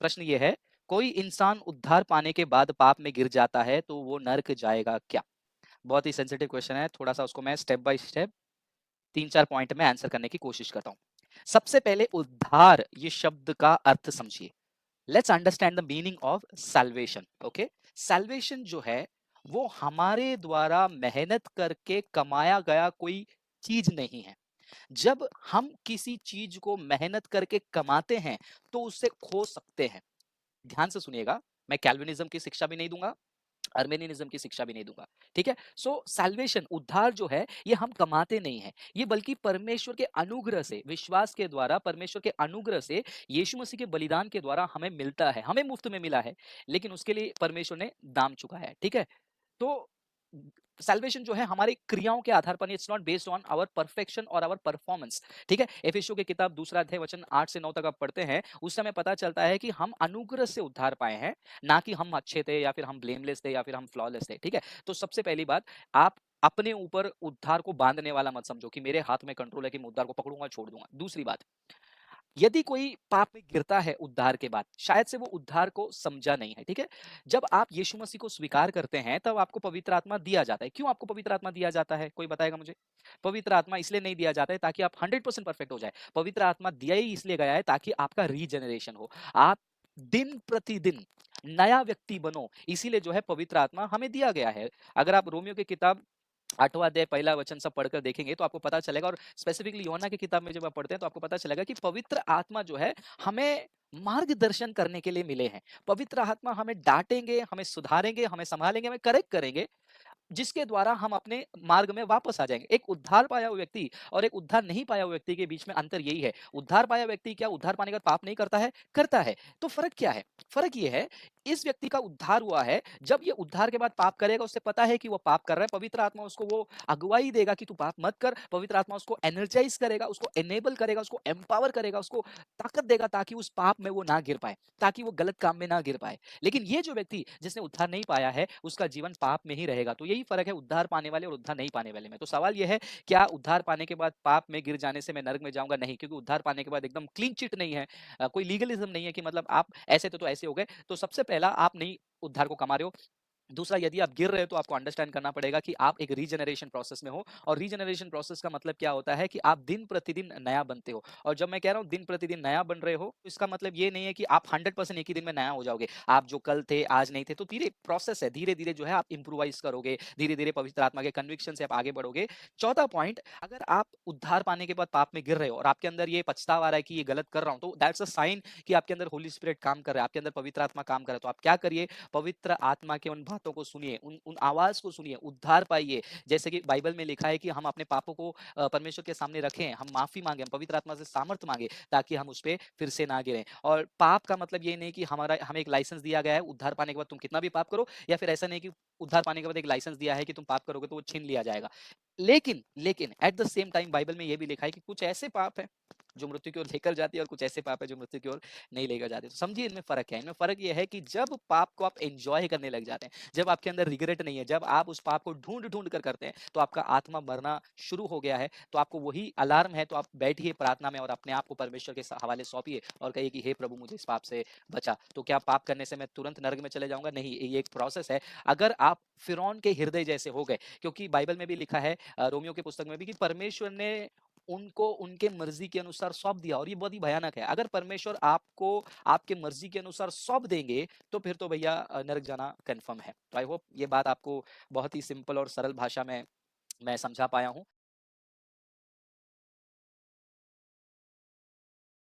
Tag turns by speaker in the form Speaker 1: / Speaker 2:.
Speaker 1: प्रश्न ये है, कोई इंसान उद्धार पाने के बाद पाप में गिर जाता है तो वो नर्क जाएगा क्या? बहुत ही सेंसिटिव क्वेश्चन है, थोड़ा-सा उसको मैं स्टेप बाय स्टेप 3-4 पॉइंट में आंसर करने की कोशिश करता हूँ। सबसे पहले उद्धार ये शब्द का अर्थ समझिए। Let's understand the meaning of salvation. Okay, salvation जो है वो हमारे द्वारा मेहनत करके कमाया गया कोई चीज नहीं है। जब हम किसी चीज को मेहनत करके कमाते हैं तो उससे खो सकते हैं। ध्यान से सुनिएगा, मैं कैल्विनिज्म की शिक्षा भी नहीं दूंगा, अर्मेनियनिज्म की शिक्षा भी नहीं दूंगा। ठीक है, सो सैल्वेशन उद्धार जो है ये हम कमाते नहीं है, ये बल्कि परमेश्वर के अनुग्रह से, विश्वास के द्वारा परमेश्वर के अनुग्रह से, यीशु मसीह के बलिदान के द्वारा हमें मिलता है, हमें मुफ्त में मिला है, लेकिन उसके लिए परमेश्वर ने दाम चुकाया है। ठीक है, तो सैल्वेशन जो है हमारी क्रियाओं के आधार पर, it's not based on our perfection और आवर परफॉर्मेंस। ठीक है, एफिसियों की किताब 2 अध्याय वचन 8 से 9 तक आप पढ़ते हैं, उस समय पता चलता है कि हम अनुग्रह से उद्धार पाए हैं, ना कि हम अच्छे थे या फिर हम ब्लेमलेस थे या फिर हम फ्लॉलेस थे। ठीक है, तो सबसे पहली बात, आप अपने ऊपर उद्धार को बांधने वाला मत समझो कि मेरे हाथ में कंट्रोल है कि मैं उद्धार को पकड़ूंगा छोड़ दूंगा। दूसरी बात, यदि कोई पाप में गिरता है उद्धार के बाद, शायद से वो उद्धार को समझा नहीं है। ठीक है, जब आप यीशु मसीह को स्वीकार करते हैं तब आपको पवित्र आत्मा दिया जाता है। क्यों आपको पवित्र आत्मा दिया जाता है, कोई बताएगा मुझे? पवित्र आत्मा इसलिए नहीं दिया जाता है ताकि आप 100% परफेक्ट हो जाए। पवित्र आत्मा दिया ही इसलिए गया है ताकि आपका रीजनरेशन हो, आप दिन प्रतिदिन नया व्यक्ति बनो, इसीलिए जो है पवित्र आत्मा हमें दिया गया है। अगर आप रोमियो की किताब 8वां अध्याय पहला वचन सब पढ़कर देखेंगे तो आपको पता चलेगा, और स्पेसिफिकली यूहन्ना की किताब में जब आप पढ़ते हैं तो आपको पता चलेगा कि पवित्र आत्मा जो है हमें मार्गदर्शन करने के लिए मिले हैं। पवित्र आत्मा हमें डांटेंगे, हमें सुधारेंगे, हमें संभालेंगे, हमें करेक्ट करेंगे, जिसके द्वारा हम अपने मार्ग में वापस आ जाएंगे। एक उद्धार पाया हुआ व्यक्ति और एक उद्धार नहीं पाया हुआ व्यक्ति के बीच में अंतर यही है। उद्धार पाया व्यक्ति क्या उद्धार पाने के बाद पाप नहीं करता है? करता है। तो फर्क क्या है? फर्क ये है, इस व्यक्ति का उद्धार हुआ है, जब ये उद्धार के बाद पाप करेगा उसे पता है कि वो पाप कर रहा है, पवित्र आत्मा उसको वो अगुवाई देगा कि तू पाप मत कर। पवित्र आत्मा उसको एनर्जाइज करेगा, उसको एनेबल करेगा, उसको एम्पावर करेगा, उसको ताकत देगा ताकि उस पाप में वो ना गिर पाए, ताकि वो गलत काम में ना गिर पाए। लेकिन ये जो व्यक्ति जिसने उद्धार नहीं पाया है उसका जीवन पाप में ही रहेगा। तो यही फर्क है उद्धार पाने वाले और उद्धार नहीं पाने वाले में। तो सवाल यह है, क्या उद्धार पाने के बाद पाप में गिर जाने से मैं नरक में जाऊंगा? नहीं, क्योंकि उद्धार पाने के बाद एकदम क्लीन चिट नहीं है, कोई लीगलिज्म नहीं है कि मतलब आप ऐसे थे तो ऐसे हो गए। तो सबसे पहला, आप नहीं उद्धार को कमा रहे हो। दूसरा, यदि आप गिर रहे हो तो आपको अंडरस्टैंड करना पड़ेगा कि आप एक रीजनरेशन प्रोसेस में हो, और रीजनरेशन प्रोसेस का मतलब क्या होता है कि आप दिन प्रतिदिन नया बनते हो। और जब मैं कह रहा हूं दिन प्रतिदिन नया बन रहे हो, तो इसका मतलब ये नहीं है कि आप 100% एक ही दिन में नया हो जाओगे। आप जो कल थे आज नहीं थे, तो धीरे प्रोसेस है, धीरे धीरे जो है आप इंप्रूवाइज करोगे, धीरे धीरे पवित्र आत्मा के कन्विक्शन से आप आगे बढ़ोगे। चौथा पॉइंट, अगर आप उद्धार पाने के बाद पाप में गिर रहे हो और आपके अंदर ये पछतावा आ रहा है कि ये गलत कर रहा हूं, तो दैट्स अ साइन कि आपके अंदर होली स्पिरिट काम कर रहा है, आपके अंदर पवित्र आत्मा काम कर रहा है। तो आप क्या करिए, पवित्र आत्मा के उन बातों को सुनिए, उन उन आवाज को सुनिए, उद्धार पाइए। जैसे कि बाइबल में लिखा है कि हम अपने पापों को परमेश्वर के सामने रखें, हम माफी मांगे, हम पवित्र आत्मा से सामर्थ मांगे ताकि हम उस पर फिर से ना गिरें। और पाप का मतलब ये नहीं कि हमारा हमें एक लाइसेंस दिया गया है उद्धार पाने के बाद तुम कितना भी पाप करो, या फिर ऐसा नहीं कि उद्धार पाने के बाद एक लाइसेंस दिया है कि तुम पाप करोगे तो वो छीन लिया जाएगा। लेकिन लेकिन at the same time Bible में ये भी लिखा है कि कुछ ऐसे पाप है जो मृत्यु की ओर लेकर जाती है और कुछ ऐसे पाप है जो मृत्यु की ओर नहीं लेकर जाते। तो समझिए इनमें फर्क है। इनमें फर्क ये है कि जब पाप को आप एंजॉय करने लग जाते हैं, जब आपके अंदर रिग्रेट नहीं है, जब आप उस पाप को ढूंढ ढूंढ कर करते हैं, तो आपका आत्मा मरना शुरू हो गया है। तो आपको वही अलार्म है, तो आप बैठिए प्रार्थना में और अपने आप को परमेश्वर के हवाले सौंपिए और कहिए कि हे प्रभु मुझे इस पाप से बचा। तो क्या पाप करने से मैं तुरंत नरक में चले जाऊंगा? नहीं, ये एक प्रोसेस है। अगर आप फिरौन के हृदय जैसे हो गए, क्योंकि बाइबल में भी लिखा है, रोमियो की पुस्तक में भी, कि परमेश्वर ने उनको उनके मर्जी के अनुसार सौंप दिया। और ये बहुत ही भयानक है, अगर परमेश्वर आपको आपके मर्जी के अनुसार सौंप देंगे तो फिर तो भैया नरक जाना कंफर्म है। तो आई होप ये बात आपको बहुत ही सिंपल और सरल भाषा में मैं समझा पाया हूं।